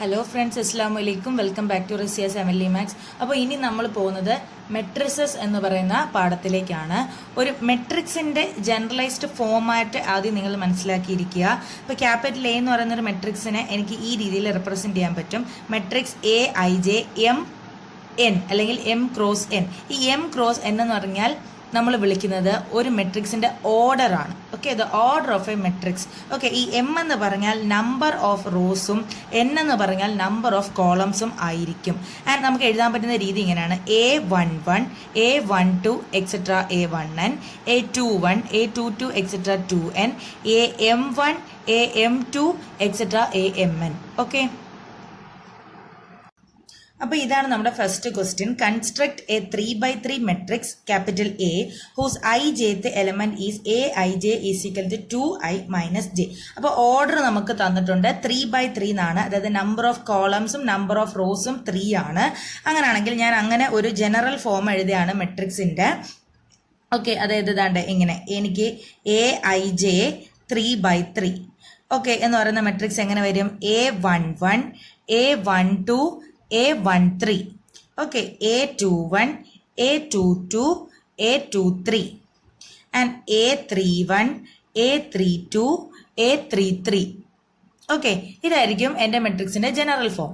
Hello friends, അസ്സാം വലൈക്കും. Welcome back to Riziya's MLE maths. അപ്പോൾ ഇനി നമ്മൾ പോകുന്നത് മെട്രിസസ് എന്ന് പറയുന്ന പാഠത്തിലേക്കാണ്. ഒരു മെട്രിക്സിൻ്റെ ജനറലൈസ്ഡ് ഫോമാറ്റ് ആദ്യം നിങ്ങൾ മനസ്സിലാക്കിയിരിക്കുക. ഇപ്പോൾ ക്യാപിറ്റൽ എ എന്ന് പറയുന്ന ഒരു മെട്രിക്സിനെ എനിക്ക് ഈ രീതിയിൽ റെപ്രസെൻറ്റ് ചെയ്യാൻ പറ്റും. Matrix A I J M N അല്ലെങ്കിൽ എം ക്രോസ് എൻ. ഈ എം ക്രോസ് എൻ എന്ന് പറഞ്ഞാൽ നമ്മൾ വിളിക്കുന്നത് ഒരു മെട്രിക്സിൻ്റെ ഓർഡറാണ്. Okay, the order of a matrix. Okay, ഈ എം എന്ന് പറഞ്ഞാൽ നമ്പർ ഓഫ് റോസും എൻ എന്ന് പറഞ്ഞാൽ നമ്പർ ഓഫ് കോളംസും ആയിരിക്കും. ആൻഡ് നമുക്ക് എഴുതാൻ പറ്റുന്ന രീതി ഇങ്ങനെയാണ്: A11, A12 etcetera A1n, A21, A22 etcetera 2n, AM1, AM2 etcetera AMN. Okay, അപ്പോൾ ഇതാണ് നമ്മുടെ first question. Construct a 3x3 matrix capital A whose I jth element is A I J is equal to 2i - j. അപ്പോൾ order നമുക്ക് തന്നിട്ടുണ്ട് 3x3 എന്നാണ്. അതായത് number of കോളംസും number of റോസും 3 ആണ്. അങ്ങനെയാണെങ്കിൽ ഞാൻ അങ്ങനെ ഒരു ജനറൽ ഫോം എഴുതിയാണ് മെട്രിക്സിൻ്റെ. ഓക്കെ, അതായത് ഇതാണ്ട് ഇങ്ങനെ എനിക്ക് A I J 3x3 okay എന്ന് പറയുന്ന മെട്രിക്സ് എങ്ങനെ വരും? A11, A12, A13, okay, A21, A22, A23, and A31, A32, A33. Okay, ഇതായിരിക്കും എൻ്റെ മെട്രിക്സിൻ്റെ ജനറൽ ഫോം.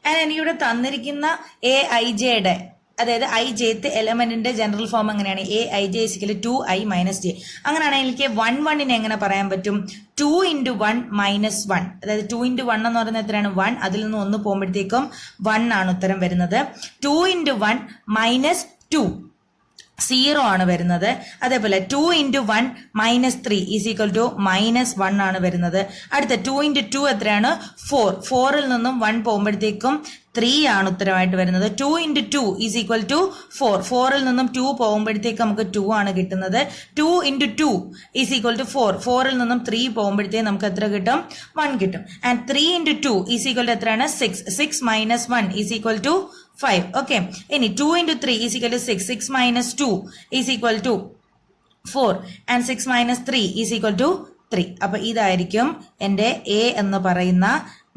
ആൻഡ് എനിക്കിവിടെ തന്നിരിക്കുന്ന എ ഐ ജെയുടെ, അതായത് ഐ ജെത്ത് എലമെന്റിന്റെ ജനറൽ ഫോം എങ്ങനെയാണ്? A I J is equal 2i - j. അങ്ങനെയാണെങ്കിൽ എനിക്ക് 1 എങ്ങനെ പറയാൻ പറ്റും? 2 × 1 - 1. അതായത് 2 × 1 എന്ന് പറയുന്നത് എത്രയാണ്? 1. അതിൽ നിന്ന് 1 പോകുമ്പോഴത്തേക്കും 1 ആണ് ഉത്തരം വരുന്നത്. 2 × 1 - 2 0 ആണ് വരുന്നത്. അതേപോലെ 2 × 1 - 3 ഈസ് ഈക്വൽ ടു -1 ആണ് വരുന്നത്. അടുത്ത 2 × 2 എത്രയാണ്? 4. 4ൽ നിന്നും 1 പോകുമ്പോഴത്തേക്കും 3 ആണ് ഉത്തരമായിട്ട് വരുന്നത്. 2 × 2 ഈസ് ഈക്വൽ ടു 4. 4ൽ നിന്നും 2 പോകുമ്പോഴത്തേക്ക് നമുക്ക് 2 ആണ് കിട്ടുന്നത്. 2 × 2 ഈസ് ഈക്വൽ ടു 4. 4ൽ നിന്നും 3 പോകുമ്പോഴത്തേക്ക് നമുക്ക് എത്ര കിട്ടും? 1 കിട്ടും. ആൻഡ് 3 × 2 ഈസ് ഈക്വൽ ടു എത്രയാണ്? 6. 6 - 1 ഈസ് ഈക്വൽ ടു 5. ഓക്കെ, ഇനി 2 × 3 is equal to 6. 6 - 2 is equal to 4. And 6 - 3 is equal to 3. അപ്പൊ ഇതായിരിക്കും എൻ്റെ എ എന്ന് പറയുന്ന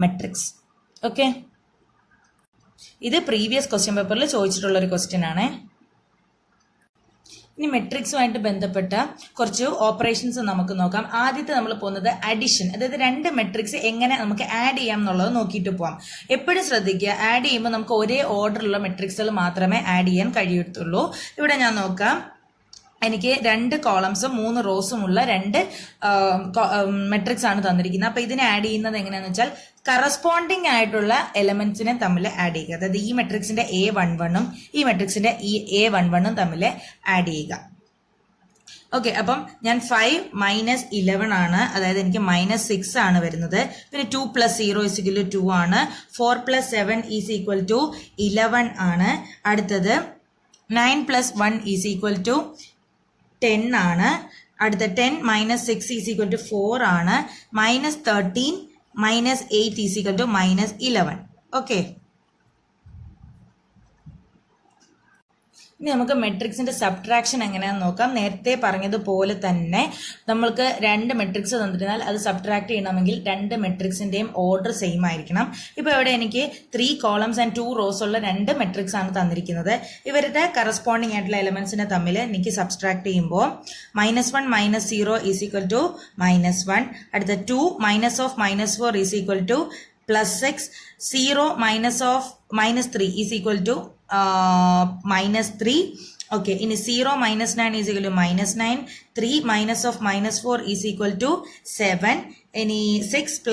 മെട്രിക്സ്. ഓക്കെ, ഇത് പ്രീവിയസ് ക്വസ്റ്റ്യൻ പേപ്പറിൽ ചോദിച്ചിട്ടുള്ള ഒരു ക്വസ്റ്റ്യൻ ആണ്. ഇനി മെട്രിക്സുമായിട്ട് ബന്ധപ്പെട്ട കുറച്ച് ഓപ്പറേഷൻസ് നമുക്ക് നോക്കാം. ആദ്യത്തെ നമ്മൾ പോകുന്നത് അഡിഷൻ, അതായത് രണ്ട് മെട്രിക്സ് എങ്ങനെ നമുക്ക് ആഡ് ചെയ്യാം എന്നുള്ളത് നോക്കിയിട്ട് പോവാം. എപ്പോഴും ശ്രദ്ധിക്കുക, ആഡ് ചെയ്യുമ്പോൾ നമുക്ക് ഒരേ ഓർഡറുള്ള മെട്രിക്സുകൾ മാത്രമേ ആഡ് ചെയ്യാൻ കഴിയത്തുള്ളൂ. ഇവിടെ ഞാൻ നോക്കാം, എനിക്ക് 2 കോളംസും 3 റോസും ഉള്ള 2 മെട്രിക്സ് ആണ് തന്നിരിക്കുന്നത്. അപ്പൊ ഇതിനെ ആഡ് ചെയ്യുന്നത് എങ്ങനെയാണെന്ന് വെച്ചാൽ കറസ്പോണ്ടിങ് ആയിട്ടുള്ള എലമെന്റ്സിനെ തമ്മിൽ ആഡ് ചെയ്യുക. അതായത് ഈ മെട്രിക്സിന്റെ A11ഉം ഈ മെട്രിക്സിന്റെ ഈ A11ഉം തമ്മിൽ ആഡ് ചെയ്യുക. ഓക്കെ, അപ്പം ഞാൻ 5 - 11 ആണ്, അതായത് എനിക്ക് -6 ആണ് വരുന്നത്. പിന്നെ 2 + 0 = 2 ആണ്. 4 + 7 = 11 ആണ്. അടുത്തത് 9 + 1 = 10 ആണ്. അടുത്ത 10 - 6 = 4 ആണ്. -13 - 8 = -11. ഓക്കെ, ഇനി നമുക്ക് മെട്രിക്സിന്റെ സബ്ട്രാക്ഷൻ എങ്ങനെയാണെന്ന് നോക്കാം. നേരത്തെ പറഞ്ഞതുപോലെ തന്നെ നമ്മൾക്ക് 2 മെട്രിക്സ് തന്നിരുന്നാൽ അത് സബ്ട്രാക്ട് ചെയ്യണമെങ്കിൽ 2 മെട്രിക്സിന്റെയും ഓർഡർ സെയിം ആയിരിക്കണം. ഇപ്പൊ ഇവിടെ എനിക്ക് 3 കോളംസ് ആൻഡ് 2 റോസ് ഉള്ള 2 മെട്രിക്സ് ആണ് തന്നിരിക്കുന്നത്. ഇവരുടെ കറസ്പോണ്ടിങ് ആയിട്ടുള്ള എലമെന്റ്സിനെ തമ്മിൽ എനിക്ക് സബ്ട്രാക്ട് ചെയ്യുമ്പോൾ -1 - 0 = -1. അടുത്ത 2 - -4 = +6. 0 - -3 = -3. ഓക്കെ, ഇനി 0 - 9 = -9. 3 - -4 = 7. ഇനി 6 -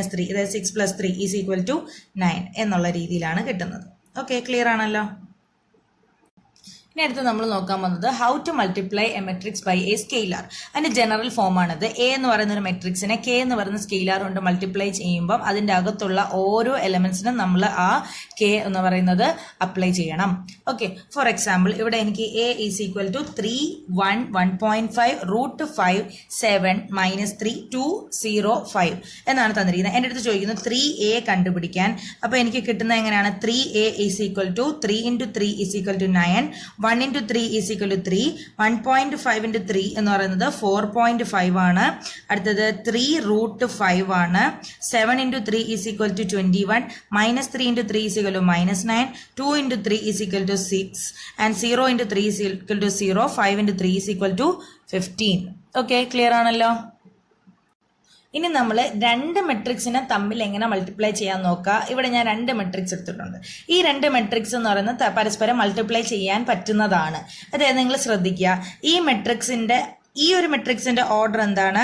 -3, അതായത് 6 + 3 = 9 എന്നുള്ള രീതിയിലാണ് കിട്ടുന്നത്. ഓക്കെ, ക്ലിയർ ആണല്ലോ? ഇനി അടുത്ത് നമ്മൾ നോക്കാൻ പോകുന്നത് how to multiply a matrix by a scalar. അതിന്റെ ജനറൽ ഫോം ആണിത്. എ എന്ന് പറയുന്ന ഒരു മെട്രിക്സിനെ കെ എന്ന് പറയുന്ന സ്കെയിലർ കൊണ്ട് മൾട്ടിപ്ലൈ ചെയ്യുമ്പോൾ അതിന്റെ അകത്തുള്ള ഓരോ എലമെന്റ്സിനും നമ്മൾ ആ കെ എന്ന് പറയുന്നത് അപ്ലൈ ചെയ്യണം. ഓക്കെ, ഫോർ എക്സാമ്പിൾ ഇവിടെ എനിക്ക് എ ഈസ് ഈക്വൽ ടു 3 1 1.5 √5 7 -3 2 0 5 എന്നാണ് തന്നിരിക്കുന്നത്. എൻ്റെ അടുത്ത് ചോദിക്കുന്നത് 3a കണ്ടുപിടിക്കാൻ. അപ്പൊ എനിക്ക് കിട്ടുന്നത് എങ്ങനെയാണ്? 3a is equal to 3 × 3 = 9. 1 into 3 is equal to 3. 1.5 into 3 എന്ന് പറയുന്നത് 4.5 ആണ്. അടുത്തത് 3 root 5 ആണ്. 7 into 3 is equal to 21. Minus 3 into 3 is equal to minus 9. 2 into 3 is equal to 6. And 0 into 3 is equal to 0. 5 into 3 is equal to 15. Okay, clear ആണല്ലോ? ഇനി നമ്മൾ രണ്ട് മെട്രിക്സിനെ തമ്മിൽ എങ്ങനെ മൾട്ടിപ്ലൈ ചെയ്യാൻ നോക്കുക. ഇവിടെ ഞാൻ രണ്ട് മെട്രിക്സ് എടുത്തിട്ടുണ്ട്. ഈ രണ്ട് മെട്രിക്സ് എന്ന് പറയുന്നത് പരസ്പരം മൾട്ടിപ്ലൈ ചെയ്യാൻ പറ്റുന്നതാണ്. അതായത് നിങ്ങൾ ശ്രദ്ധിക്കുക, ഈ ഒരു മെട്രിക്സിന്റെ ഓർഡർ എന്താണ്?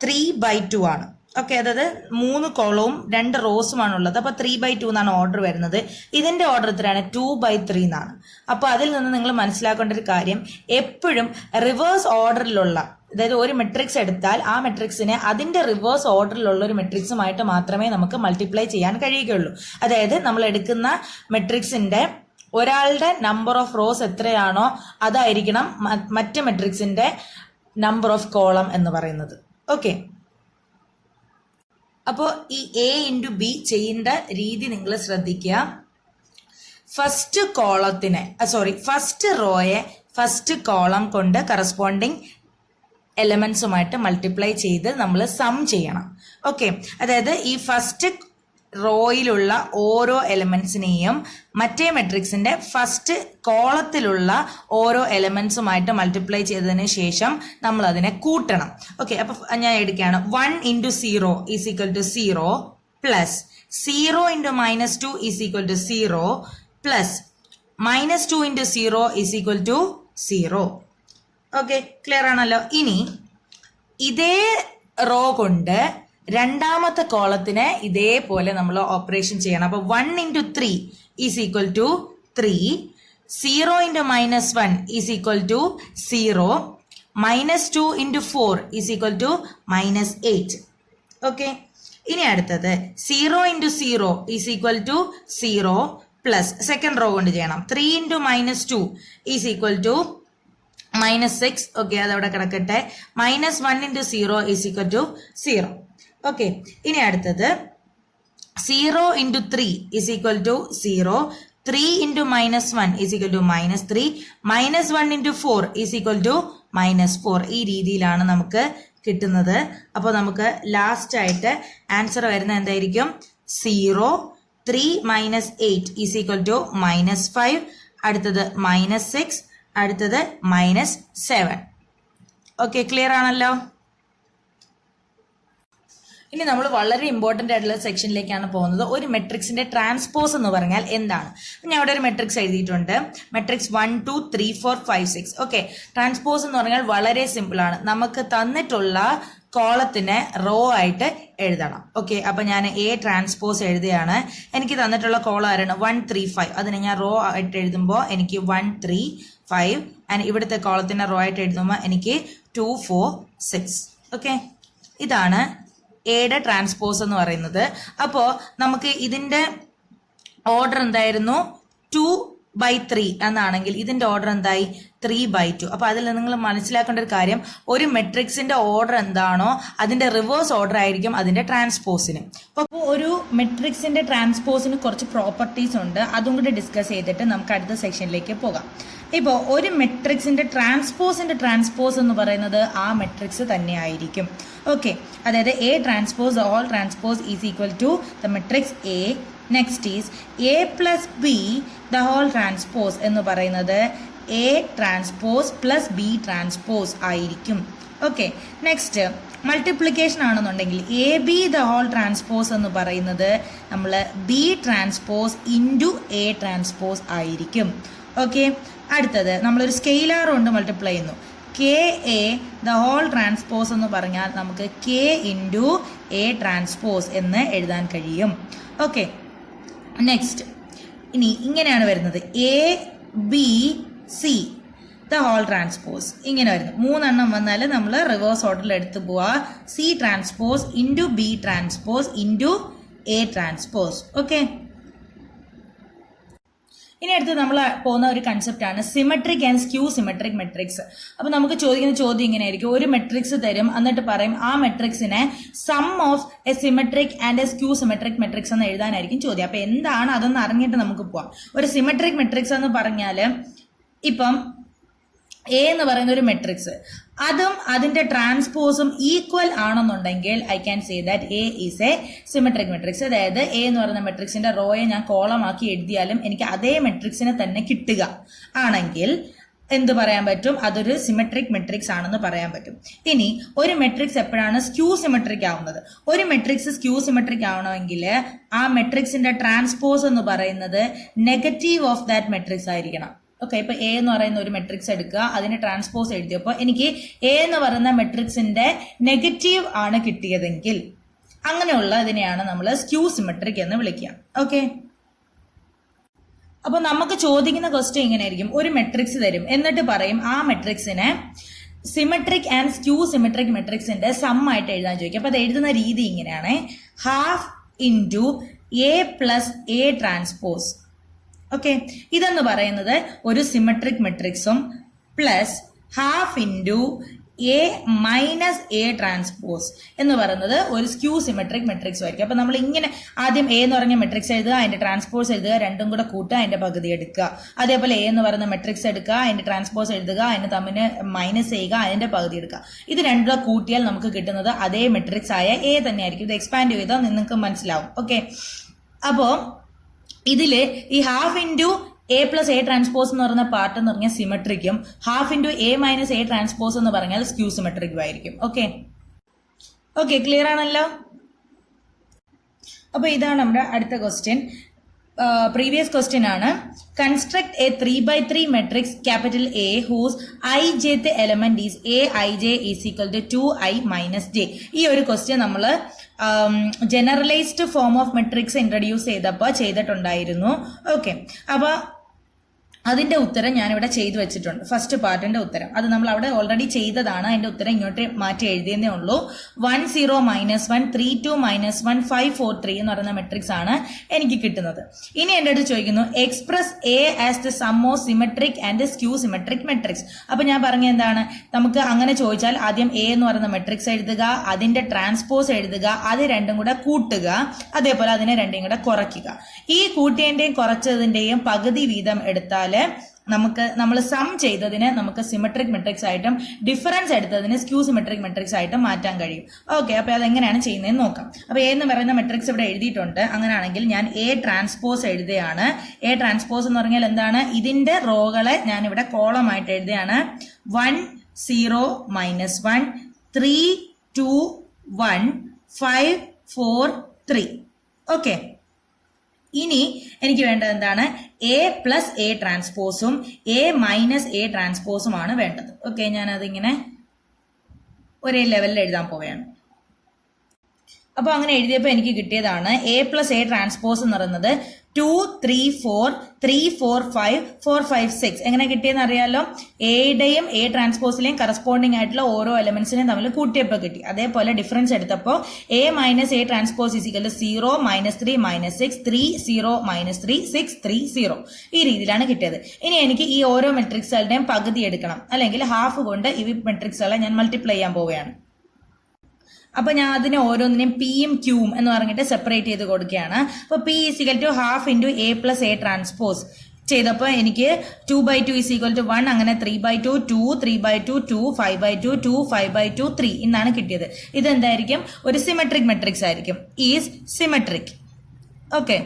3/2 ആണ്. ഓക്കെ, അതായത് 3 കോളവും 2 റോസുമാണുള്ളത്. അപ്പോൾ 3/2 എന്നാണ് ഓർഡർ വരുന്നത്. ഇതിന്റെ ഓർഡർ എത്രയാണ്? 2/3 എന്നാണ്. അപ്പോൾ അതിൽ നിന്ന് നിങ്ങൾ മനസ്സിലാക്കേണ്ട ഒരു കാര്യം, എപ്പോഴും റിവേഴ്സ് ഓർഡറിലുള്ള, അതായത് ഒരു മെട്രിക്സ് എടുത്താൽ ആ മെട്രിക്സിനെ അതിന്റെ റിവേഴ്സ് ഓർഡറിലുള്ള ഒരു മെട്രിക്സുമായിട്ട് മാത്രമേ നമുക്ക് മൾട്ടിപ്ലൈ ചെയ്യാൻ കഴിയുകയുള്ളൂ. അതായത് നമ്മൾ എടുക്കുന്ന മെട്രിക്സിന്റെ ഒരാളുടെ നമ്പർ ഓഫ് റോസ് എത്രയാണോ അതായിരിക്കണം മറ്റ് മെട്രിക്സിന്റെ നമ്പർ ഓഫ് കോളം എന്ന് പറയുന്നത്. ഓക്കെ, അപ്പോൾ ഈ A into B ചെയ്യേണ്ട രീതി നിങ്ങൾ ശ്രദ്ധിക്കുക. ഫസ്റ്റ് റോയെ ഫസ്റ്റ് കോളം കൊണ്ട് കറസ്പോണ്ടിങ് എലമെന്റ്സുമായിട്ട് മൾട്ടിപ്ലൈ ചെയ്ത് നമ്മൾ സം ചെയ്യണം. ഓക്കെ, അതായത് ഈ ഫസ്റ്റ് റോയിലുള്ള ഓരോ എലമെന്റ്സിനെയും മറ്റേ മെട്രിക്സിന്റെ ഫസ്റ്റ് കോളത്തിലുള്ള ഓരോ എലമെന്റ്സുമായിട്ട് മൾട്ടിപ്ലൈ ചെയ്തതിന് ശേഷം നമ്മൾ അതിനെ കൂട്ടണം. ഓക്കെ, അപ്പൊ ഞാൻ എടുക്കുകയാണ്. 1 into 0 is equal to 0 plus 0 into -2 is equal to 0 plus -2 into 0 is equal to 0. Okay, clear ആണല്ലോ? ഇനി ഇതേ റോ കൊണ്ട് രണ്ടാമത്തെ കോളത്തിനെ ഇതേപോലെ നമ്മൾ ഓപ്പറേഷൻ ചെയ്യണം. അപ്പൊ 1 into 3 is equal to 3. 0 into -1 is equal to 0. -2 into 4 is equal to -8. Okay, ഇനി അടുത്തത് 0 into 0 is equal to 0 plus second row കൊണ്ട് ചെയ്യണം. 3 into -2 is equal to -6. Okay, അതവിടെ കിടക്കട്ടെ. -1 into 0 is equal to 0. Okay, ഇനി അടുത്തത് 0 into 3 is equal to 0. 3 into -1 is equal to -3. -1 into 4 is equal to -4. ഈ രീതിയിലാണ് നമുക്ക് കിട്ടുന്നത്. അപ്പോൾ നമുക്ക് ലാസ്റ്റ് ആയിട്ട് ആൻസർ വരുന്നത് എന്തായിരിക്കും? 0. 3 minus 8 is equal to -5. അടുത്തത് -6. അടുത്തത് -7. ഓക്കെ, ക്ലിയർ ആണല്ലോ? ഇനി നമ്മൾ വളരെ ഇമ്പോർട്ടന്റ് ആയിട്ടുള്ള സെക്ഷനിലേക്കാണ് പോകുന്നത്. ഒരു മെട്രിക്സിന്റെ ട്രാൻസ്പോസ് എന്ന് പറഞ്ഞാൽ എന്താണ്? ഞാൻ ഇവിടെ ഒരു മെട്രിക്സ് എഴുതിയിട്ടുണ്ട്. മെട്രിക്സ് 1 2 3 4 5 6. ഓക്കെ, ട്രാൻസ്പോസ് എന്ന് പറഞ്ഞാൽ വളരെ സിമ്പിൾ ആണ്. നമുക്ക് തന്നിട്ടുള്ള കോളത്തിനെ റോ ആയിട്ട് എഴുതണം. ഓക്കെ, അപ്പൊ ഞാൻ A ട്രാൻസ്പോസ് എഴുതുകയാണ്. എനിക്ക് തന്നിട്ടുള്ള കോളം ആരാണ്? 1 3 5. അതിനെ ഞാൻ റോ ആയിട്ട് എഴുതുമ്പോൾ എനിക്ക് 1 3 5. ആൻഡ് ഇവിടുത്തെ കോളത്തിനെ റോ ആയിട്ട് എഴുതുമ്പോൾ എനിക്ക് 2 4 6. ഓക്കെ, ഇതാണ് എയുടെ ട്രാൻസ്പോസ് എന്ന് പറയുന്നത്. അപ്പോൾ നമുക്ക് ഇതിന്റെ ഓർഡർ എന്തായിരുന്നു? 2/3 എന്നാണെങ്കിൽ ഇതിന്റെ ഓർഡർ എന്തായി? 3/2. അപ്പൊ അതിൽ നിങ്ങൾ മനസ്സിലാക്കേണ്ട ഒരു കാര്യം, ഒരു മെട്രിക്സിന്റെ ഓർഡർ എന്താണോ അതിന്റെ റിവേഴ്സ് ഓർഡർ ആയിരിക്കും അതിന്റെ ട്രാൻസ്പോസിന്. അപ്പോൾ ഒരു മെട്രിക്സിന്റെ ട്രാൻസ്പോസിന് കുറച്ച് പ്രോപ്പർട്ടീസ് ഉണ്ട്. അതും കൂടി ഡിസ്കസ് ചെയ്തിട്ട് നമുക്ക് അടുത്ത സെക്ഷനിലേക്ക് പോകാം. ഇപ്പോൾ ഒരു മെട്രിക്സിന്റെ ട്രാൻസ്പോസ് എന്ന് പറയുന്നത് ആ മെട്രിക്സ് തന്നെ ആയിരിക്കും. ഓക്കെ, അതായത് A transpose whole transpose is equal to the matrix A. Next is A plus B the whole transpose എന്ന് പറയുന്നത് A transpose plus B transpose ആയിരിക്കും. ഓക്കെ, നെക്സ്റ്റ് മൾട്ടിപ്ലിക്കേഷൻ ആണെന്നുണ്ടെങ്കിൽ AB ദ ഹോൾ ട്രാൻസ്പോസ് എന്ന് പറയുന്നത് നമ്മൾ B transpose into A transpose ആയിരിക്കും. Okay, അടുത്തത് നമ്മളൊരു സ്കെയിലാർ കൊണ്ട് മൾട്ടിപ്ലൈ ചെയ്യുന്നു. KA ദ ഹോൾ ട്രാൻസ്പോസ് എന്ന് പറഞ്ഞാൽ നമുക്ക് K ഇൻറ്റു A ട്രാൻസ്പോസ് എന്ന് എഴുതാൻ കഴിയും. ഓക്കെ, നെക്സ്റ്റ് ഇനി ഇങ്ങനെയാണ് വരുന്നത്. ABC ദ ഹോൾ ട്രാൻസ്പോസ് ഇങ്ങനെ വരുന്നു. 3 എണ്ണം വന്നാൽ നമ്മൾ റിവേഴ്സ് ഓർഡറിൽ എടുത്ത് പോവാ. C transpose into B transpose into A transpose. Okay, ഇനി അടുത്ത് നമ്മൾ പോകുന്ന ഒരു കൺസെപ്റ്റ് ആണ് symmetric and skew symmetric matrix. അപ്പൊ നമുക്ക് ചോദിക്കുന്ന ചോദ്യം ഇങ്ങനെയായിരിക്കും. ഒരു മെട്രിക്സ് തരും, എന്നിട്ട് പറയും ആ മെട്രിക്സിനെ sum of a symmetric and a skew symmetric matrix എന്ന് എഴുതാനായിരിക്കും ചോദ്യം. അപ്പൊ എന്താണ് അതൊന്ന് അറിഞ്ഞിട്ട് നമുക്ക് പോവാം. ഒരു സിമെട്രിക് മെട്രിക്സ് എന്ന് പറഞ്ഞാൽ ഇപ്പം എ എന്ന് പറയുന്ന ഒരു മെട്രിക്സ്, അതും അതിന്റെ ട്രാൻസ്പോസും ഈക്വൽ ആണെന്നുണ്ടെങ്കിൽ I can say that A is A symmetric matrix. അതായത് എ എന്ന് പറയുന്ന മെട്രിക്സിന്റെ റോയെ ഞാൻ കോളമാക്കി എഴുതിയാലും എനിക്ക് അതേ മെട്രിക്സിനെ തന്നെ കിട്ടുക ആണെങ്കിൽ എന്ത് പറയാൻ പറ്റും? അതൊരു സിമെട്രിക് മെട്രിക്സ് ആണെന്ന് പറയാൻ പറ്റും. ഇനി ഒരു മെട്രിക്സ് എപ്പോഴാണ് സ്ക്യൂ സിമെട്രിക് ആവുന്നത്? ഒരു മെട്രിക്സ് സ്ക്യൂ സിമെട്രിക് ആവണമെങ്കിൽ ആ മെട്രിക്സിന്റെ ട്രാൻസ്പോസ് എന്ന് പറയുന്നത് നെഗറ്റീവ് ഓഫ് ദാറ്റ് മെട്രിക്സ് ആയിരിക്കണം. ഓക്കെ, ഇപ്പൊ എ എന്ന് പറയുന്ന ഒരു മെട്രിക്സ് എടുക്കുക, അതിന് ട്രാൻസ്പോസ് എഴുതിയപ്പോൾ എനിക്ക് എ എന്ന് പറയുന്ന മെട്രിക്സിന്റെ നെഗറ്റീവ് ആണ് കിട്ടിയതെങ്കിൽ അങ്ങനെയുള്ള ഇതിനെയാണ് നമ്മൾ സ്ക്യൂ സിമെട്രിക് എന്ന് വിളിക്കുക. ഓക്കെ, അപ്പൊ നമുക്ക് ചോദിക്കുന്ന ക്വസ്റ്റ്യൻ ഇങ്ങനെ ആയിരിക്കും. ഒരു മെട്രിക്സ് തരും, എന്നിട്ട് പറയും ആ മെട്രിക്സിനെ സിമെട്രിക് ആൻഡ് സ്ക്യൂ സിമെട്രിക് മെട്രിക്സിന്റെ സം ആയിട്ട് എഴുതാൻ ചോദിക്കും. അപ്പൊ അത് എഴുതുന്ന രീതി ഇങ്ങനെയാണ്: half into A plus A transpose. Okay, ഇതെന്ന് പറയുന്നത് ഒരു സിമെട്രിക് മെട്രിക്സും plus half into A minus A transpose എന്ന് പറയുന്നത് ഒരു സ്ക്യൂ സിമെട്രിക് മെട്രിക്സും ആയിരിക്കും. അപ്പൊ നമ്മൾ ഇങ്ങനെ ആദ്യം എ എന്ന് പറഞ്ഞ മെട്രിക്സ് എഴുതുക, അതിന്റെ ട്രാൻസ്പോസ് എഴുതുക, രണ്ടും കൂടെ കൂട്ടുക, അതിന്റെ പകുതി എടുക്കുക. അതേപോലെ എ എന്ന് പറയുന്ന മെട്രിക്സ് എടുക്കുക, അതിന്റെ ട്രാൻസ്പോസ് എഴുതുക, അതിന് തമ്മിൽ മൈനസ് ചെയ്യുക, അതിന്റെ പകുതി എടുക്കുക. ഇത് രണ്ടും കൂടെ കൂട്ടിയാൽ നമുക്ക് കിട്ടുന്നത് അതേ മെട്രിക്സ് ആയ എ തന്നെയായിരിക്കും. ഇത് എക്സ്പാൻഡ് ചെയ്താൽ നിങ്ങൾക്ക് മനസ്സിലാവും. ഓക്കെ, അപ്പോ ഇതില് ഈ half into A plus A transpose എന്ന് പറയുന്ന പാർട്ട് എന്ന് പറഞ്ഞാൽ സിമെട്രിക്കും, half into A minus A transpose എന്ന് പറഞ്ഞാൽ സ്ക്യൂ സിമെട്രിക്കും ആയിരിക്കും. ഓക്കെ, ക്ലിയർ ആണല്ലോ? അപ്പൊ ഇതാണ് നമ്മുടെ അടുത്ത ക്വസ്റ്റ്യൻ. പ്രീവിയസ് ക്വസ്റ്റ്യൻ ആണ്. Construct a 3x3 matrix capital A whose I jth element is A I J is equal to 2i minus J. ഈ ഒരു ക്വസ്റ്റ്യൻ നമ്മൾ generalised form of matrix introduce ചെയ്തപ്പോൾ ചെയ്തിട്ടുണ്ടായിരുന്നു. ഓക്കെ, അപ്പൊ അതിന്റെ ഉത്തരം ഞാനിവിടെ ചെയ്തു വെച്ചിട്ടുണ്ട്. ഫസ്റ്റ് പാർട്ടിന്റെ ഉത്തരം അത് നമ്മൾ അവിടെ ഓൾറെഡി ചെയ്തതാണ്. അതിന്റെ ഉത്തരം ഇങ്ങോട്ട് മാറ്റി എഴുതിയതേ ഉള്ളൂ. 1 0 -1 3 2 -1 5 4 3 എന്ന് പറയുന്ന മെട്രിക്സ് ആണ് എനിക്ക് കിട്ടുന്നത്. ഇനി എന്റെ അടുത്ത് ചോദിക്കുന്നു express A as the sum of symmetric and skew symmetric matrix. അപ്പൊ ഞാൻ പറഞ്ഞ എന്താണ്, നമുക്ക് അങ്ങനെ ചോദിച്ചാൽ ആദ്യം എ എന്ന് പറയുന്ന മെട്രിക്സ് എഴുതുക, അതിന്റെ ട്രാൻസ്പോസ് എഴുതുക, അത് രണ്ടും കൂടെ കൂട്ടുക, അതേപോലെ അതിനെ രണ്ടും കൂടെ കുറയ്ക്കുക. ഈ കൂട്ടിയതിന്റെയും കുറച്ചതിന്റെയും പകുതി വീതം എടുത്താൽ നമ്മൾ സം ചെയ്തതിന് നമുക്ക് സിമെട്രിക് മെട്രിക്സ് ആയിട്ടും ഡിഫറൻസ് എടുത്തതിന് സ്ക്യൂ സിമെട്രിക് മെട്രിക്സ് ആയിട്ടും മാറ്റാൻ കഴിയും. ഓക്കെ, അപ്പൊ അതെങ്ങനെയാണ് ചെയ്യുന്നതെന്ന് നോക്കാം. അപ്പൊ എ എന്ന് പറയുന്ന മെട്രിക്സ് ഇവിടെ എഴുതിയിട്ടുണ്ട്. അങ്ങനെയാണെങ്കിൽ ഞാൻ എ ട്രാൻസ്പോസ് എഴുതുകയാണ്. എ ട്രാൻസ്പോസ് എന്ന് പറഞ്ഞാൽ എന്താണ്? ഇതിന്റെ റോകളെ ഞാൻ ഇവിടെ കോളമായിട്ട് എഴുതുകയാണ്. 1 0 -1 3 2 1 5 4 3. ഓക്കെ, ഇനി എനിക്ക് വേണ്ടത് എന്താണ്? എ പ്ലസ് എ ട്രാൻസ്പോസും എ മൈനസ് എ ട്രാൻസ്പോസുമാണ് വേണ്ടത്. ഓക്കെ, ഞാനതിങ്ങനെ ഒരേ ലെവലിൽ എഴുതാൻ പോവുകയാണ്. അപ്പൊ അങ്ങനെ എഴുതിയപ്പോൾ എനിക്ക് കിട്ടിയതാണ് എ പ്ലസ് എ ട്രാൻസ്പോസ് എന്ന് പറയുന്നത് 2 3 4 3 4 5 4 5 6. എങ്ങനെ കിട്ടിയെന്ന് അറിയാലോ? എയുടെയും എ ട്രാൻസ്പോസിലെയും കറസ്പോണ്ടിങ് ആയിട്ടുള്ള ഓരോ എലമെന്റ്സിനെയും തമ്മിൽ കൂട്ടിയപ്പോൾ കിട്ടി. അതേപോലെ ഡിഫറൻസ് എടുത്തപ്പോൾ A minus A transpose is equal 0 -3 -6 3 0 -3 6 3 0. ഈ രീതിയിലാണ് കിട്ടിയത്. ഇനി എനിക്ക് ഈ ഓരോ മെട്രിക്സുകളുടെയും പകുതി എടുക്കണം, അല്ലെങ്കിൽ ഹാഫ് കൊണ്ട് ഈ മെട്രിക്സുകളെ ഞാൻ മൾട്ടിപ്ലൈ ചെയ്യാൻ പോവുകയാണ്. അപ്പൊ ഞാൻ അതിനെ ഓരോന്നിനെയും പിയും ക്യൂവും എന്ന് പറഞ്ഞിട്ട് സെപ്പറേറ്റ് ചെയ്ത് കൊടുക്കുകയാണ്. അപ്പൊ P is equal to half into A plus A transpose ചെയ്തപ്പോൾ എനിക്ക് 2/2 ഈസിക്കൽ ടു 1, അങ്ങനെ 3/2 2 3/2 2 5/2 2 5/2 3 എന്നാണ് കിട്ടിയത്. ഇതെന്തായിരിക്കും? ഒരു സിമെട്രിക് മെട്രിക്സ് ആയിരിക്കും. Is symmetric. ഓക്കെ,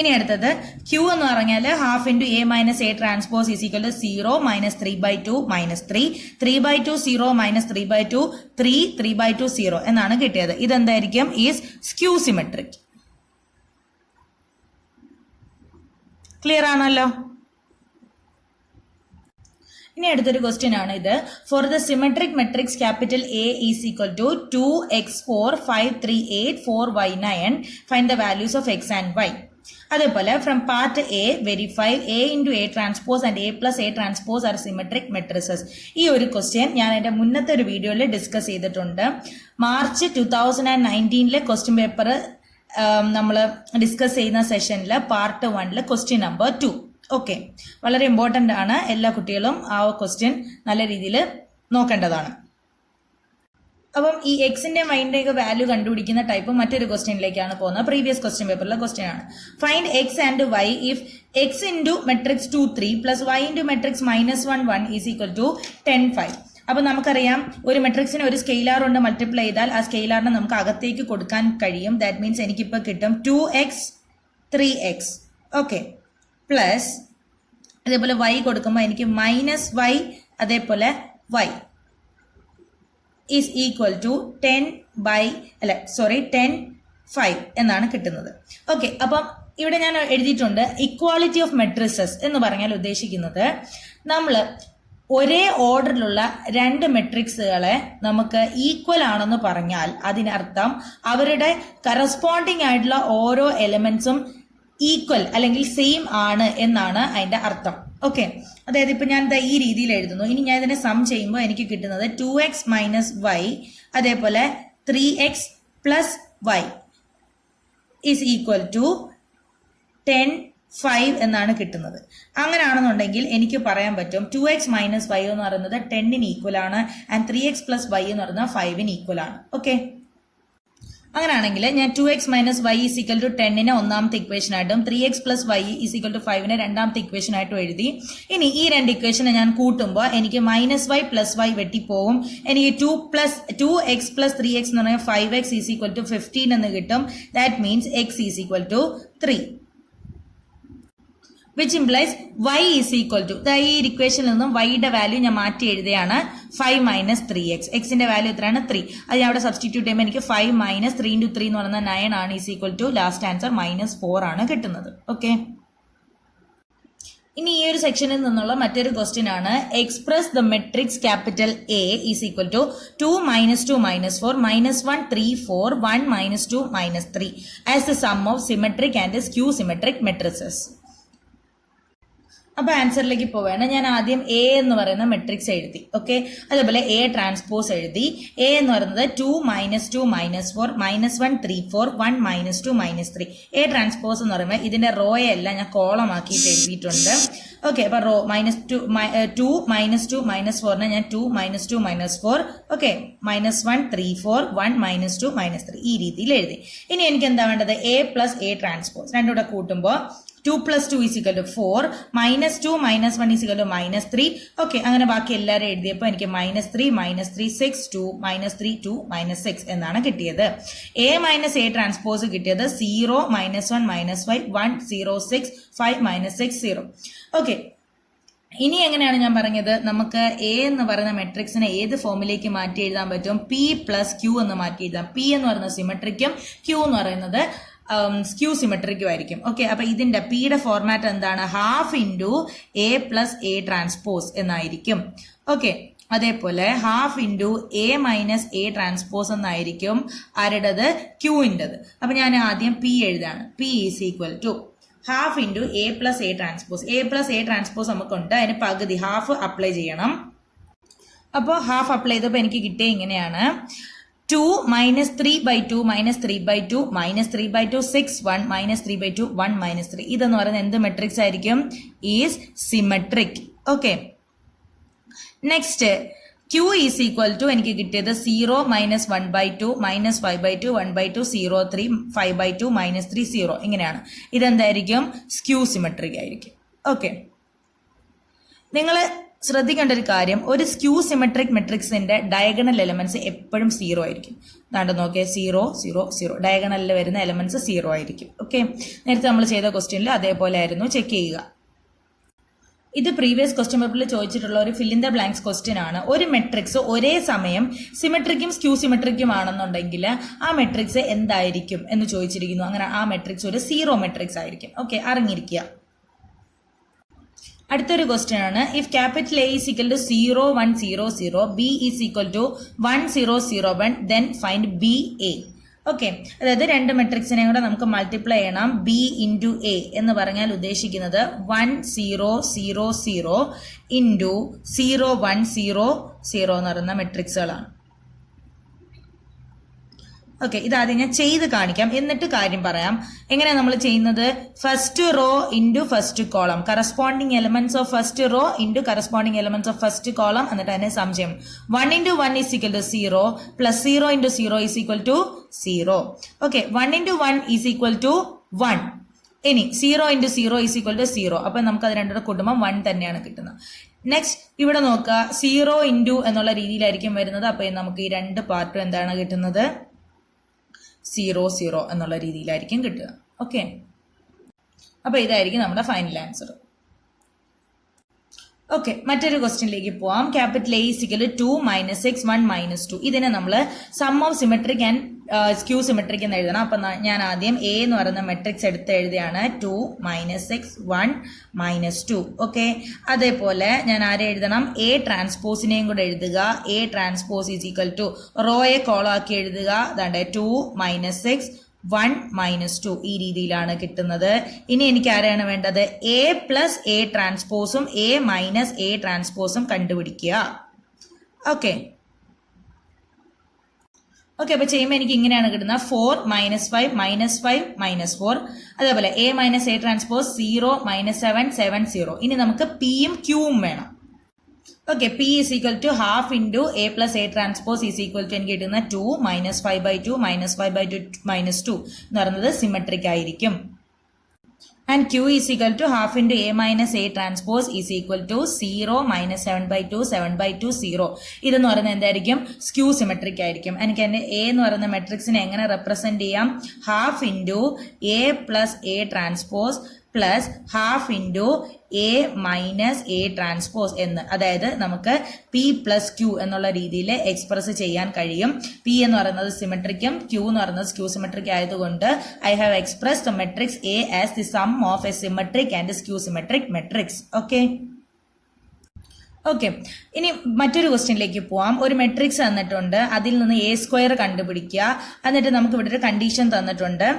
ഇനി അടുത്തത് ക്യൂ എന്ന് പറഞ്ഞാൽ half into A minus A transpose is equal 0 -3/2 -3 3/2 0 -3/2 3 3/2 0 എന്നാണ് കിട്ടിയത്. ഇതെന്തായിരിക്കും? Is skew symmetric. ക്ലിയർ ആണല്ലോ? ഇനി അടുത്തൊരു ക്വസ്റ്റ്യൻ ആണ് ഇത്. For the symmetric matrix capital A is equal to 2x4 5 3 8 4 y 9 find the values of x and y. അതേപോലെ from part A verify A into A transpose and A plus A transpose are symmetric matrices. ഈ ഒരു question ഞാൻ എൻ്റെ മുന്നത്തെ ഒരു വീഡിയോയിൽ discuss ചെയ്തിട്ടുണ്ട്. March 2019 question paper നമ്മൾ ഡിസ്കസ് ചെയ്യുന്ന സെഷനിൽ പാർട്ട് 1 ക്വസ്റ്റ്യൻ നമ്പർ 2. ഓക്കെ, വളരെ ഇമ്പോർട്ടൻ്റ് ആണ്. എല്ലാ കുട്ടികളും ആ ക്വസ്റ്റ്യൻ നല്ല രീതിയിൽ നോക്കേണ്ടതാണ്. അപ്പം ഈ എക്സിന്റെ വൈൻ്റെ ഒക്കെ വാല്യൂ കണ്ടുപിടിക്കുന്ന ടൈപ്പ് മറ്റൊരു ക്വസ്റ്റ്യനിലേക്കാണ് പോകുന്നത്. പ്രീവിയസ് ക്വസ്റ്റ്യൻ പേപ്പറിലെ ക്വസ്റ്റ്യൻ ആണ്. Find X and Y if X into matrix 2 3 plus Y into matrix -1 1 is equal to 10 5. അപ്പൊ നമുക്കറിയാം ഒരു മെട്രിക്സിന് ഒരു സ്കെയിലാർ കൊണ്ട് മൾട്ടിപ്ലൈ ചെയ്താൽ ആ സ്കെയിലാറിനെ നമുക്ക് അകത്തേക്ക് കൊടുക്കാൻ കഴിയും. ദാറ്റ് മീൻസ് എനിക്കിപ്പോൾ കിട്ടും 2x 3x. ഓക്കെ, പ്ലസ് അതേപോലെ y കൊടുക്കുമ്പോൾ എനിക്ക് -y അതേപോലെ y ഈസ് ഈക്വൽ ടു 10 5 എന്നാണ് കിട്ടുന്നത്. ഓക്കെ, അപ്പം ഇവിടെ ഞാൻ എഴുതിയിട്ടുണ്ട് ഇക്വാളിറ്റി ഓഫ് മെട്രിസസ് എന്ന് പറഞ്ഞാൽ ഉദ്ദേശിക്കുന്നത് നമ്മൾ ഒരേ ഓർഡറിലുള്ള രണ്ട് മെട്രിക്സുകളെ നമുക്ക് ഈക്വൽ ആണെന്ന് പറഞ്ഞാൽ അതിനർത്ഥം അവരുടെ കറസ്പോണ്ടിങ് ആയിട്ടുള്ള ഓരോ എലമെന്റ്സും ഈക്വൽ അല്ലെങ്കിൽ സെയിം ആണ് എന്നാണ് അതിന്റെ അർത്ഥം. ഓക്കെ, അതായത് ഇപ്പൊ ഞാൻ ഈ രീതിയിൽ എഴുതുന്നു. ഇനി ഞാൻ ഇതിനെ സം ചെയ്യുമ്പോൾ എനിക്ക് കിട്ടുന്നത് 2x - y അതേപോലെ 3x + y is equal to 10 5 എന്നാണ് കിട്ടുന്നത്. അങ്ങനെയാണെന്നുണ്ടെങ്കിൽ എനിക്ക് പറയാൻ പറ്റും 2x - y എന്ന് പറയുന്നത് 10 ഈക്വൽ ആണ് ആൻഡ് 3x + y എന്ന് പറയുന്നത് 5 ഈക്വൽ ആണ്. ഓക്കെ, അങ്ങനെയാണെങ്കിൽ ഞാൻ 2x - y is equal to 10 ഒന്നാമത്തെ ഇക്വേഷൻ ആയിട്ടും 3x + y is equal to 5 രണ്ടാമത്തെ ഇക്വേഷൻ ആയിട്ടും എഴുതി. ഇനി ഈ രണ്ട് ഇക്വേഷനെ ഞാൻ കൂട്ടുമ്പോൾ എനിക്ക് -y + y വെട്ടിപ്പോവും. എനിക്ക് 2x + 3x എന്ന് പറഞ്ഞാൽ 5x ഈസ് ഈക്വൽ ടു 15 എന്ന് കിട്ടും. That means x is equal to 3, which implies y is equal to ഈ ഇക്വേഷനിൽ നിന്നും yയുടെ വാല്യൂ ഞാൻ മാറ്റി എഴുതുകയാണ് 5 - 3x. എക്സിന്റെ വാല്യൂ എത്രയാണ് 3. അത് ഞാൻ അവിടെ സബ്സ്റ്റിറ്റ്യൂട്ട് ചെയ്യുമ്പോൾ എനിക്ക് 5 - 3 × 3 എന്ന് പറയുന്നത് 9 ആണ്. Is equal to last answer -4 ആണ് കിട്ടുന്നത്. ഓക്കെ, ഇനി ഈ ഒരു സെക്ഷനിൽ നിന്നുള്ള മറ്റൊരു ക്വസ്റ്റ്യൻ ആണ് express the matrix capital A is equal to 2 - 2 - 4 -1 3 4 1 - 2 - 3 as the sum of symmetric and skew symmetric matrices. അപ്പൊ ആൻസറിലേക്ക് പോവുകയാണ്. ഞാൻ ആദ്യം എ എന്ന് പറയുന്ന മെട്രിക്സ് എഴുതി. ഓക്കെ, അതേപോലെ എ ട്രാൻസ്പോസ് എഴുതി. എ എന്ന് പറയുന്നത് 2 - 2 - 4 -1 3 4 1 - 2 - 3. എ ട്രാൻസ്പോസ് എന്ന് പറയുമ്പോൾ ഇതിന്റെ റോയെ എല്ലാം ഞാൻ കോളം ആക്കിയിട്ട് എഴുതിയിട്ടുണ്ട്. ഓക്കെ, അപ്പൊ റോ -2 2 - 2 - 4 ഞാൻ 2 - 2 - 4 ഓക്കെ -1 3 4 1 - 2 - 3 ഈ രീതിയിൽ എഴുതി. ഇനി എനിക്ക് എന്താ വേണ്ടത്? എ പ്ലസ് എ ട്രാൻസ്പോസ് രണ്ടും കൂടെ കൂട്ടുമ്പോൾ 2 + 2 = 4 -2 - 1 = -3. ഓക്കെ, അങ്ങനെ ബാക്കി എല്ലാവരും എഴുതിയപ്പോൾ എനിക്ക് -3 -3 6 2 -3 2 -6 എന്നാണ് കിട്ടിയത്. എ മൈനസ് എ ട്രാൻസ്പോസ് കിട്ടിയത് 0 -1 -5 1 0 6 5 -6 0. ഓക്കെ, ഇനി എങ്ങനെയാണ് ഞാൻ പറഞ്ഞത്? നമുക്ക് എ എന്ന് പറയുന്ന മെട്രിക്സിനെ ഏത് ഫോമിലേക്ക് മാറ്റി എഴുതാൻ പറ്റും? P + Q എന്ന് മാറ്റി എഴുതാം. P എന്ന് പറയുന്നത് സിമെട്രിക്കും Q എന്ന് പറയുന്നത് സ്ക്യൂ സിമെട്രിക്കും ആയിരിക്കും. ഓക്കെ, അപ്പൊ ഇതിന്റെ പിയുടെ ഫോർമാറ്റ് എന്താണ്? ½ × A + A ട്രാൻസ്പോസ് എന്നായിരിക്കും. ഓക്കെ, അതേപോലെ ½ × A - A ട്രാൻസ്പോസ് എന്നായിരിക്കും ആരുടേത്? ക്യൂവിൻ്റെത്. അപ്പൊ ഞാൻ ആദ്യം P എഴുതാണ്. P is equal to ½ × A + A transpose. A + A transpose നമുക്കുണ്ട്, അതിന് പകുതി ½ അപ്ലൈ ചെയ്യണം. അപ്പോൾ ½ അപ്ലൈ ചെയ്തപ്പോൾ എനിക്ക് കിട്ടിയ ഇങ്ങനെയാണ് 2 - 3/2 - 3/2 - 3/2 6 1 - 3/2 1 - 3. ഇതെന്ന് പറയുന്നത് എന്ത് മെട്രിക്സ് ആയിരിക്കും? Is symmetric. Okay, next Q is equal to എനിക്ക് കിട്ടിയത് 0 - 1/2 - 5/2 1/2 0 3 5/2 - 3 0 ഇങ്ങനെയാണ്. ഇതെന്തായിരിക്കും? സ്ക്യൂ സിമെട്രിക് ആയിരിക്കും. ഓക്കെ, നിങ്ങൾ ശ്രദ്ധിക്കേണ്ട ഒരു കാര്യം, ഒരു സ്ക്യൂ സിമെട്രിക് മെട്രിക്സിന്റെ ഡയഗണൽ എലമെന്റ്സ് എപ്പോഴും 0 ആയിരിക്കും. അതാണ്ട് നോക്കിയാൽ 0 0 0 ഡയഗണലിൽ വരുന്ന എലമെന്റ്സ് 0 ആയിരിക്കും. ഓക്കെ, നേരത്തെ നമ്മൾ ചെയ്ത ക്വസ്റ്റ്യനിൽ അതേപോലെ ആയിരുന്നു, ചെക്ക് ചെയ്യുക. ഇത് പ്രീവിയസ് ക്വസ്റ്റ്യൻ പേപ്പറിൽ ചോദിച്ചിട്ടുള്ള ഒരു fill in the blanks question ആണ്. ഒരു മെട്രിക്സ് ഒരേ സമയം സിമെട്രിക്കും സ്ക്യൂ സിമെട്രിക്കും ആണെന്നുണ്ടെങ്കിൽ ആ മെട്രിക്സ് എന്തായിരിക്കും എന്ന് ചോദിച്ചിരിക്കുന്നു. അങ്ങനെ ആ മെട്രിക്സ് ഒരു 0 മെട്രിക്സ് ആയിരിക്കും. ഓക്കെ, അറിഞ്ഞിരിക്കുക. അടുത്തൊരു ക്വസ്റ്റ്യൻ ആണ് if capital A is equal to 0 1 0 0 B is equal to 1 0 0 1 then find BA. Okay, അതായത് രണ്ട് മെട്രിക്സിനെ കൂടെ നമുക്ക് മൾട്ടിപ്ലൈ ചെയ്യണം. B × A എന്ന് പറഞ്ഞാൽ ഉദ്ദേശിക്കുന്നത് 1 0 0 0 × 0 1 0 0 എന്ന് പറയുന്ന മെട്രിക്സുകളാണ്. ഓക്കെ, ഇതാദ്യം ഞാൻ ചെയ്ത് കാണിക്കാം, എന്നിട്ട് കാര്യം പറയാം. എങ്ങനെയാണ് നമ്മൾ ചെയ്യുന്നത്? First row into first column, corresponding elements of first row into corresponding elements of first column, എന്നിട്ട് അതിനെ സംശയം 1 into 1 is equal to 0 plus 0 into 0 is equal to 0. Okay, 1 into 1 is equal to 1. ഇനി 0 into 0 is equal to 0. അപ്പൊ നമുക്ക് അത് രണ്ടുകൂടെ കൂട്ടുമ്പോൾ 1 തന്നെയാണ് കിട്ടുന്നത്. നെക്സ്റ്റ് ഇവിടെ നോക്കുക, 0 ഇൻറ്റു എന്നുള്ള രീതിയിലായിരിക്കും വരുന്നത്. അപ്പൊ നമുക്ക് ഈ രണ്ട് പാർട്ടും എന്താണ് കിട്ടുന്നത്? 0 0 എന്നുള്ള രീതിയിലായിരിക്കും കിട്ടുക. ഓക്കെ, അപ്പൊ ഇതായിരിക്കും നമ്മുടെ ഫൈനൽ ആൻസർ. ഓക്കെ, മറ്റൊരു ക്വസ്റ്റ്യനിലേക്ക് പോവാം. Capital A is equal to 2 minus x 1 minus 2. ഇതിനെ നമ്മൾ sum of symmetric and skew symmetric എന്ന് എഴുതണം. അപ്പൊ ഞാൻ ആദ്യം A എന്ന് പറയുന്ന മെട്രിക്സ് എടുത്ത് എഴുതിയാണ് 2 minus x 1 minus 2. ഓക്കെ, അതേപോലെ ഞാൻ ആരെ എഴുതണം? A ട്രാൻസ്പോസിനെയും കൂടെ എഴുതുക. A transpose is equal to റോയെ കോളാക്കി എഴുതുക. അതാണ്ട് 2 minus x 1 minus 2 ഈ രീതിയിലാണ് കിട്ടുന്നത്. ഇനി എനിക്ക് ആരെയാണ് വേണ്ടത്? A plus A ട്രാൻസ്പോസും A minus A ട്രാൻസ്പോസും കണ്ടുപിടിക്കുക. ഓക്കെ ഓക്കെ, അപ്പൊ ചെയ്യുമ്പോൾ എനിക്ക് ഇങ്ങനെയാണ് കിട്ടുന്നത് 4 minus 5 minus 5 minus 4. അതേപോലെ A minus A transpose 0 minus 7 7 0. ഇനി നമുക്ക് Pയും Qയും വേണം. Okay, P is equal to half into A plus A transpose is equal to എനിക്ക് കിട്ടുന്ന 2 minus 5 by 2 minus 5 by 2 minus 2 എന്ന് പറയുന്നത് സിമെട്രിക് ആയിരിക്കും. And Q is equal to half into A minus A transpose is equal to 0 minus 7 by 2 7 by 2 0. ഇതെന്ന് പറയുന്നത് എന്തായിരിക്കും? Skew symmetric ആയിരിക്കും. എനിക്ക് എന്റെ A എന്ന് പറയുന്ന മെട്രിക്സിനെ എങ്ങനെ റെപ്രസെന്റ് ചെയ്യാം? Half into A plus A transpose plus half into A minus A transpose എന്ന്, അതായത് നമുക്ക് P പ്ലസ് Q എന്നുള്ള രീതിയിൽ എക്സ്പ്രസ് ചെയ്യാൻ കഴിയും. P എന്ന് പറയുന്നത് സിമെട്രിക്കും Q എന്ന് പറയുന്നത് സ്ക്യൂ സിമെട്രിക് ആയതുകൊണ്ട് I have expressed the matrix A as the sum of a symmetric and skew symmetric matrix. Okay okay, ഇനി മറ്റൊരു ക്വസ്റ്റ്യനിലേക്ക് പോവാം. ഒരു മെട്രിക്സ് തന്നിട്ടുണ്ട്, അതിൽ നിന്ന് A സ്ക്വയർ കണ്ടുപിടിക്കുക. എന്നിട്ട് നമുക്ക് ഇവിടെ ഒരു കണ്ടീഷൻ തന്നിട്ടുണ്ട്.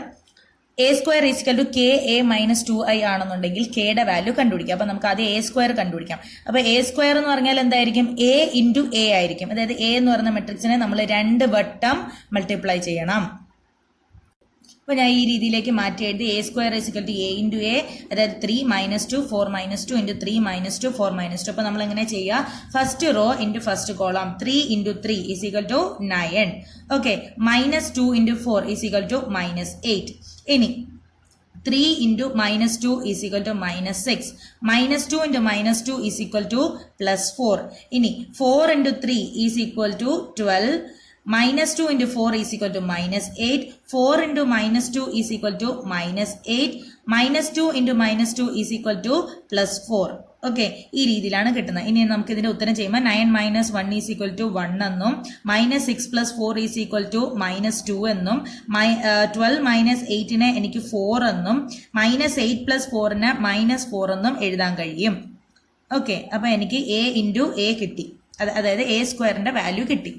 A square is equal to K A minus 2i ആണെന്നുണ്ടെങ്കിൽ കെയുടെ വാല്യൂ കണ്ടുപിടിക്കാം. അപ്പൊ നമുക്ക് ആദ്യം A സ്ക്വയർ കണ്ടുപിടിക്കാം. അപ്പൊ A സ്ക്വയർ എന്ന് പറഞ്ഞാൽ എന്തായിരിക്കും? A ഇൻറ്റു A ആയിരിക്കും. അതായത് A എന്ന് പറയുന്ന മെട്രിക്സിനെ നമ്മൾ 2 വട്ടം മൾട്ടിപ്ലൈ ചെയ്യണം. അപ്പൊ ഞാൻ ഈ രീതിയിലേക്ക് മാറ്റി എഴുതി. A square is equal to A into A, അതായത് 3 minus 2 4 minus 2 into 3 minus 2 4 minus 2. അപ്പൊ നമ്മൾ എങ്ങനെ ചെയ്യുക? First row into first column 3 into 3 is equal to 9. Okay, minus 2 into 4 is equal to minus 8. ഇനി 3 into minus 2 is equal to minus 6. Minus 2 into minus 2 is equal to plus 4. ഇനി 4 into 3 is equal to 12. Minus 2 into 4 is equal to minus 8. 4 into minus 2 is equal to minus 8. Minus 2 into minus 2 is equal to plus 4. Okay, ഈ രീതിയിലാണ് കിട്ടുന്നത്. ഇനി നമുക്ക് ഇതിന്റെ ഉത്തരം ചെയ്യുമ്പോൾ 9 minus 1 is equal to 1 എന്നും minus 6 plus 4 is equal to minus 2 എന്നും 12 minus 8നെ എനിക്ക് 4 എന്നും minus 8 plus 4ന് minus 4 എന്നും എഴുതാൻ കഴിയും. ഓക്കെ, അപ്പൊ എനിക്ക് A ഇൻറ്റു A കിട്ടി, അതായത് A സ്ക്വയറിന്റെ വാല്യൂ കിട്ടി.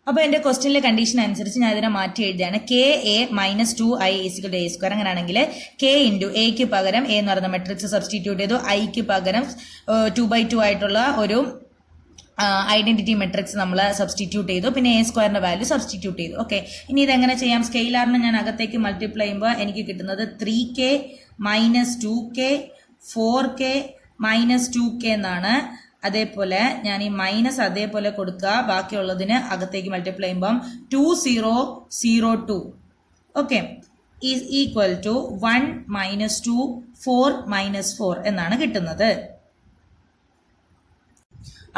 അപ്പൊ എന്റെ ക്വസ്റ്റ്യനിലെ കണ്ടീഷൻ അനുസരിച്ച് ഞാൻ ഇതിനെ മാറ്റി എഴുതിയാണ്. K A minus 2i is equal to A square. അങ്ങനെയാണെങ്കിൽ കെ ഇൻറ്റു എക്ക് പകരം A എന്ന് പറയുന്ന മെട്രിക്സ് സബ്സ്റ്റിറ്റ്യൂട്ട് ചെയ്തു. ഐക്ക് പകരം 2/2 ആയിട്ടുള്ള ഒരു ഐഡന്റിറ്റി മെട്രിക്സ് നമ്മൾ സബ്സ്റ്റിറ്റ്യൂട്ട് ചെയ്തു. പിന്നെ A സ്ക്വയറിന്റെ വാല്യൂ സബ്സ്റ്റിറ്റ്യൂട്ട് ചെയ്തു. ഓക്കെ, ഇനി ഇതെങ്ങനെ ചെയ്യാം? സ്കെയിലാറിനെ ഞാൻ അകത്തേക്ക് മൾട്ടിപ്ലൈ ചെയ്യുമ്പോൾ എനിക്ക് കിട്ടുന്നത് 3k minus 2k 4k minus 2k എന്നാണ്. അതേപോലെ ഞാൻ ഈ മൈനസ് അതേപോലെ കൊടുക്കുക, ബാക്കിയുള്ളതിന് അകത്തേക്ക് മൾട്ടിപ്ലൈ ചെയ്യുമ്പം 2002 okay is equal to 1 minus 2 4 minus 4 എന്നാണ് കിട്ടുന്നത്.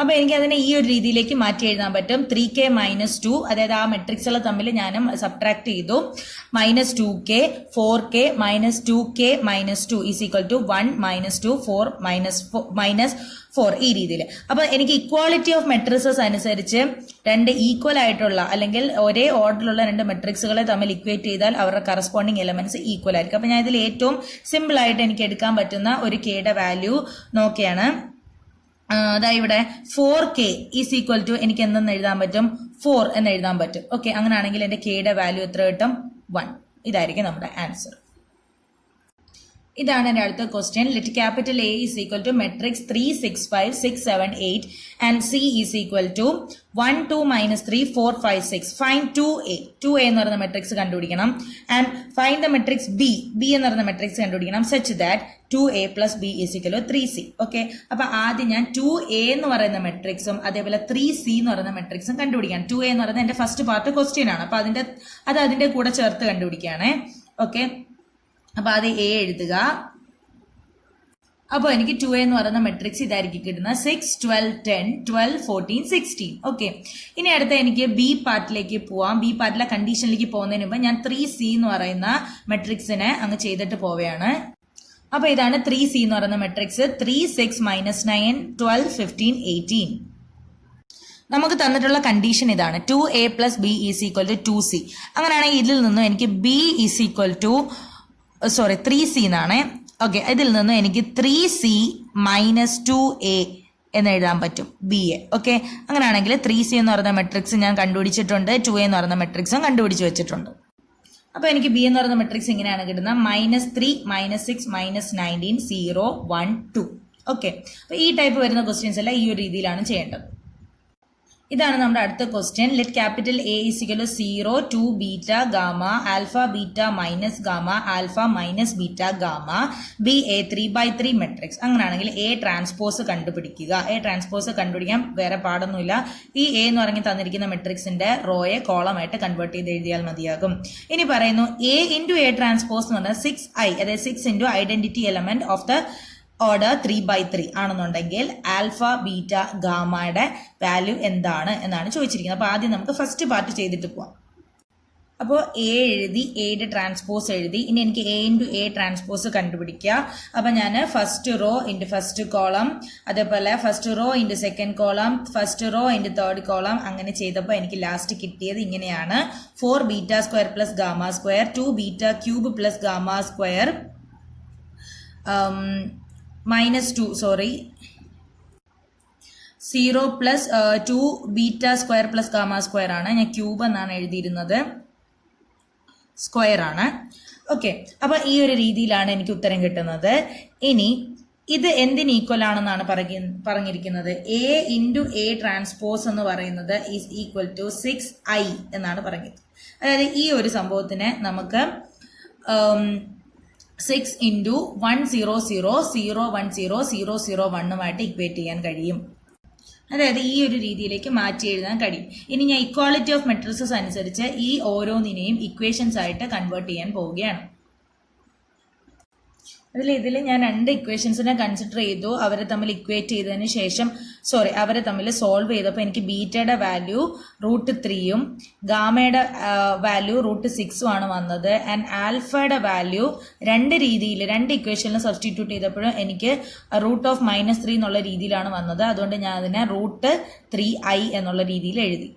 അപ്പൊ എനിക്ക് അതിനെ ഈ ഒരു രീതിയിലേക്ക് മാറ്റി എഴുതാൻ പറ്റും. 3k മൈനസ് 2, അതായത് ആ മെട്രിക്സുകൾ തമ്മിൽ ഞാൻ സബ്ട്രാക്ട് ചെയ്തു. Minus 2k 4k minus 2k minus 2 is equal to 1 minus 2 4 minus 4 ഈ രീതിയിൽ. അപ്പൊ എനിക്ക് ഇക്വാളിറ്റി ഓഫ് മെട്രിക്സസ് അനുസരിച്ച് രണ്ട് ഈക്വൽ ആയിട്ടുള്ള അല്ലെങ്കിൽ ഒരേ ഓർഡറിലുള്ള രണ്ട് മെട്രിക്സുകളെ തമ്മിൽ ഇക്വേറ്റ് ചെയ്താൽ അവരുടെ കറസ്പോണ്ടിങ് എലമെന്റ്സ് ഈക്വൽ ആയിരിക്കും. അപ്പൊ ഞാൻ ഇതിൽ ഏറ്റവും സിമ്പിൾ ആയിട്ട് എനിക്ക് എടുക്കാൻ പറ്റുന്ന ഒരു കെയുടെ വാല്യൂ നോക്കിയാണ്. അതായത് ഇവിടെ 4k ഈസ് ഈക്വൽ ടു എനിക്ക് എന്തെന്ന് എഴുതാൻ പറ്റും? 4 എന്ന് എഴുതാൻ പറ്റും. ഓക്കെ, അങ്ങനെയാണെങ്കിൽ എന്റെ കെയുടെ വാല്യൂ എത്ര കിട്ടും? 1. ഇതായിരിക്കും നമ്മുടെ ആൻസർ. ഇതാണ് എൻ്റെ അടുത്ത question. Let capital A is equal to matrix 3 6 5 6 7 8 and C is equal to 1 2 -3 4 5 6. Find 2a. 2a എന്ന് പറയുന്ന മെട്രിക്സ് കണ്ടുപിടിക്കണം. And find the matrix b. b എന്ന് പറയുന്ന മെട്രിക്സ് കണ്ടുപിടിക്കണം such that 2a + b is equal to 3c. Okay, അപ്പൊ ആദ്യം ഞാൻ 2a എന്ന് പറയുന്ന മെട്രിക്സും അതേപോലെ 3c എന്ന് പറയുന്ന മെട്രിക്സും കണ്ടുപിടിക്കാം. 2a എന്ന് പറയുന്നത് എൻ്റെ ഫസ്റ്റ് പാർട്ട് ക്വസ്റ്റ്യൻ ആണ്. അപ്പൊ അതിന്റെ കൂടെ ചേർത്ത് കണ്ടുപിടിക്കുകയാണ്. ഓക്കെ, അപ്പൊ അത് എ എഴുതുക. അപ്പോൾ എനിക്ക് 2a എന്ന് പറയുന്ന മെട്രിക്സ് ഇതായിരിക്കും കിട്ടുന്നത്. 6 12 10 12 14 16. ഓക്കെ, ഇനി അടുത്ത എനിക്ക് ബി പാർട്ടിലേക്ക് പോവാം. ബി പാർട്ടിലെ കണ്ടീഷനിലേക്ക് പോകുന്നതിന് മുമ്പ് ഞാൻ 3c എന്ന് പറയുന്ന മെട്രിക്സിനെ അങ്ങ് ചെയ്തിട്ട് പോവുകയാണ്. അപ്പൊ ഇതാണ് 3c എന്ന് പറയുന്ന മെട്രിക്സ്. 3 6 -9 12 15 18. നമുക്ക് തന്നിട്ടുള്ള കണ്ടീഷൻ ഇതാണ്. 2a + b is equal to 2c. അങ്ങനെയാണെങ്കിൽ ഇതിൽ നിന്നും എനിക്ക് b is equal to 3c എന്നാണ്. ഓക്കെ, ഇതിൽ നിന്ന് എനിക്ക് 3c - 2a എന്ന് എഴുതാൻ പറ്റും ബി എ. ഓക്കെ, അങ്ങനെയാണെങ്കിൽ 3c എന്ന് പറയുന്ന മെട്രിക്സ് ഞാൻ കണ്ടുപിടിച്ചിട്ടുണ്ട്. 2a എന്ന് പറയുന്ന മെട്രിക്സും കണ്ടുപിടിച്ച് വെച്ചിട്ടുണ്ട്. അപ്പൊ എനിക്ക് ബി എന്ന് പറയുന്ന മെട്രിക്സ് ഇങ്ങനെയാണ് കിട്ടുന്നത്. -3 -6 -19 0 1 2. ഓക്കെ, അപ്പൊ ഈ ടൈപ്പ് വരുന്ന ക്വസ്റ്റ്യൻസ് എല്ലാം ഈ ഒരു രീതിയിലാണ് ചെയ്യേണ്ടത്. ഇതാണ് നമ്മുടെ അടുത്ത question. Let capital A is equal to 0 2 beta gamma alpha beta minus gamma alpha minus beta gamma be a 3/3 matrix. അങ്ങനെയാണെങ്കിൽ എ ട്രാൻസ്പോസ് കണ്ടുപിടിക്കുക. എ ട്രാൻസ്പോസ് കണ്ടുപിടിക്കാൻ വേറെ പാടൊന്നുമില്ല. ഈ എ എന്ന് പറഞ്ഞ് തന്നിരിക്കുന്ന മെട്രിക്സിന്റെ റോയെ കോളമായിട്ട് കൺവേർട്ട് ചെയ്ത് എഴുതിയാൽ മതിയാകും. ഇനി പറയുന്നു എ ഇൻറ്റു എ ട്രാൻസ്പോസ് എന്ന് പറഞ്ഞാൽ 6i, അതായത് 6 into identity element of the order 3/3 ആണെന്നുണ്ടെങ്കിൽ ആൽഫ ബീറ്റ ഗാമയുടെ വാല്യൂ എന്താണ് എന്നാണ് ചോദിച്ചിരിക്കുന്നത്. അപ്പോൾ ആദ്യം നമുക്ക് ഫസ്റ്റ് പാർട്ട് ചെയ്തിട്ട് പോവാം. അപ്പോൾ എ എഴുതി, എയുടെ ട്രാൻസ്പോസ് എഴുതി. ഇനി എനിക്ക് എ ഇൻറ്റു എ ട്രാൻസ്പോസ് കണ്ടുപിടിക്കുക. അപ്പം ഞാൻ first row into first column, അതേപോലെ first row into second column, first row into third column, അങ്ങനെ ചെയ്തപ്പോൾ എനിക്ക് ലാസ്റ്റ് കിട്ടിയത് ഇങ്ങനെയാണ്. 4 beta square plus gamma square 2 beta cube plus gamma square -0 plus 2 beta square plus gamma square ആണ്. ഞാൻ cube എന്നാണ് എഴുതിയിരുന്നത്, സ്ക്വയർ ആണ്. ഓക്കെ, അപ്പൊ ഈ ഒരു രീതിയിലാണ് എനിക്ക് ഉത്തരം കിട്ടുന്നത്. ഇനി ഇത് എന്തിന് ഈക്വൽ ആണെന്നാണ് പറഞ്ഞിരിക്കുന്നത്. എ ഇൻറ്റു എ ട്രാൻസ്പോസ് എന്ന് പറയുന്നത് ഈസ് ഈക്വൽ ടു 6i എന്നാണ് പറഞ്ഞത്. അതായത് ഈ ഒരു സംഭവത്തിനെ നമുക്ക് 6 ഇൻറ്റു 100 010 001 ഇക്വേറ്റ് ചെയ്യാൻ കഴിയും. അതായത് ഈ ഒരു രീതിയിലേക്ക് മാറ്റി എഴുതാൻ കഴിയും. ഇനി ഞാൻ ഇക്വാളിറ്റി ഓഫ് മെട്രിക്സസ് അനുസരിച്ച് ഈ ഓരോന്നിനെയും ഇക്വേഷൻസ് ആയിട്ട് കൺവേർട്ട് ചെയ്യാൻ പോവുകയാണ്. ഇതിൽ ഞാൻ 2 ഇക്വേഷൻസിനെ കൺസിഡർ ചെയ്തു. അവരെ തമ്മിൽ ഇക്വേറ്റ് ചെയ്തതിന് ശേഷം അവരെ തമ്മിൽ സോൾവ് ചെയ്തപ്പോൾ എനിക്ക് ബീറ്റയുടെ വാല്യൂ √3ഉം ഗാമയുടെ വാല്യൂ √6ഉം ആണ് വന്നത്. ആൻഡ് ആൽഫയുടെ വാല്യൂ 2 ഇക്വേഷനിൽ സബ്സ്റ്റിറ്റ്യൂട്ട് ചെയ്തപ്പോഴും എനിക്ക് √−3 എന്നുള്ള രീതിയിലാണ് വന്നത്. അതുകൊണ്ട് ഞാൻ അതിനെ √3i എന്നുള്ള രീതിയിൽ എഴുതി.